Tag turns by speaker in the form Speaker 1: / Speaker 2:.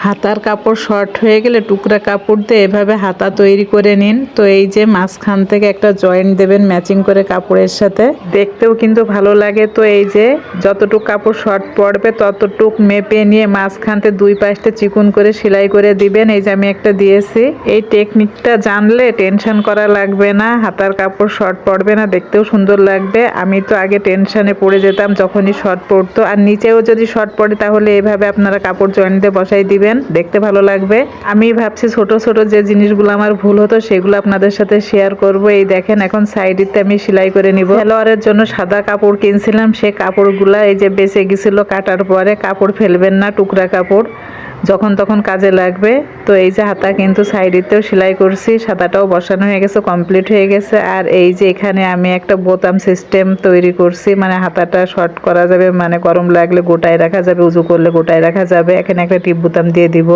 Speaker 1: হাতার কাপড় শর্ট হয়ে গেলে টুকরা কাপড় দিয়ে এভাবে হাতা তৈরি করে নিন। তো এই যে মাঝখান থেকে একটা জয়েন্ট দেবেন ম্যাচিং করে কাপড়ের সাথে, দেখতেও কিন্তু ভালো লাগে। তো এই যে যতটুক কাপড় শর্ট পড়বে ততটুক মেপে নিয়ে মাঝখানতে দুই পাশে চিকন করে সেলাই করে দিবেন। এই যে আমি একটা দিয়েছি। এই টেকনিকটা জানলে টেনশন করা লাগবে না, হাতার কাপড় শর্ট পড়বে না, দেখতেও সুন্দর লাগবে। আমি তো আগে টেনশনে পড়ে যেতাম যখনই শর্ট পড়তো। আর নিচেও যদি শর্ট পড়ে তাহলে এভাবে আপনারা কাপড় জয়েন্ট দিয়ে বসাই দিবেন, দেখতে ভালো লাগবে। আমি ভাবছি ছোট ছোট যে জিনিসগুলো আমার ভুল হতো সেগুলো আপনাদের সাথে শেয়ার করব। এই দেখেন এখন সাইডেতে আমি সেলাই করে নিব। সালোয়ারের জন্য সাদা কাপড় কিনছিলাম, সে কাপড়গুলা এই যে বেঁচে গেছিল কাটার পরে। কাপড় ফেলবেন না, টুকরা কাপড় যখন তখন কাজে লাগবে। তো এই যে হাতা কিন্তু সাইডেতেও সেলাই করছি, সাদাটাও বসানো হয়ে গেছে, কমপ্লিট হয়ে গেছে। আর এই যে এখানে আমি একটা বোতাম সিস্টেম তৈরি করছি, মানে হাতাটা শর্ট করা যাবে, মানে গরম লাগলে গোটায় রাখা যাবে, উঁচু করলে গোটায় রাখা যাবে। এখানে একটা টিপ বোতাম দিয়ে দিব।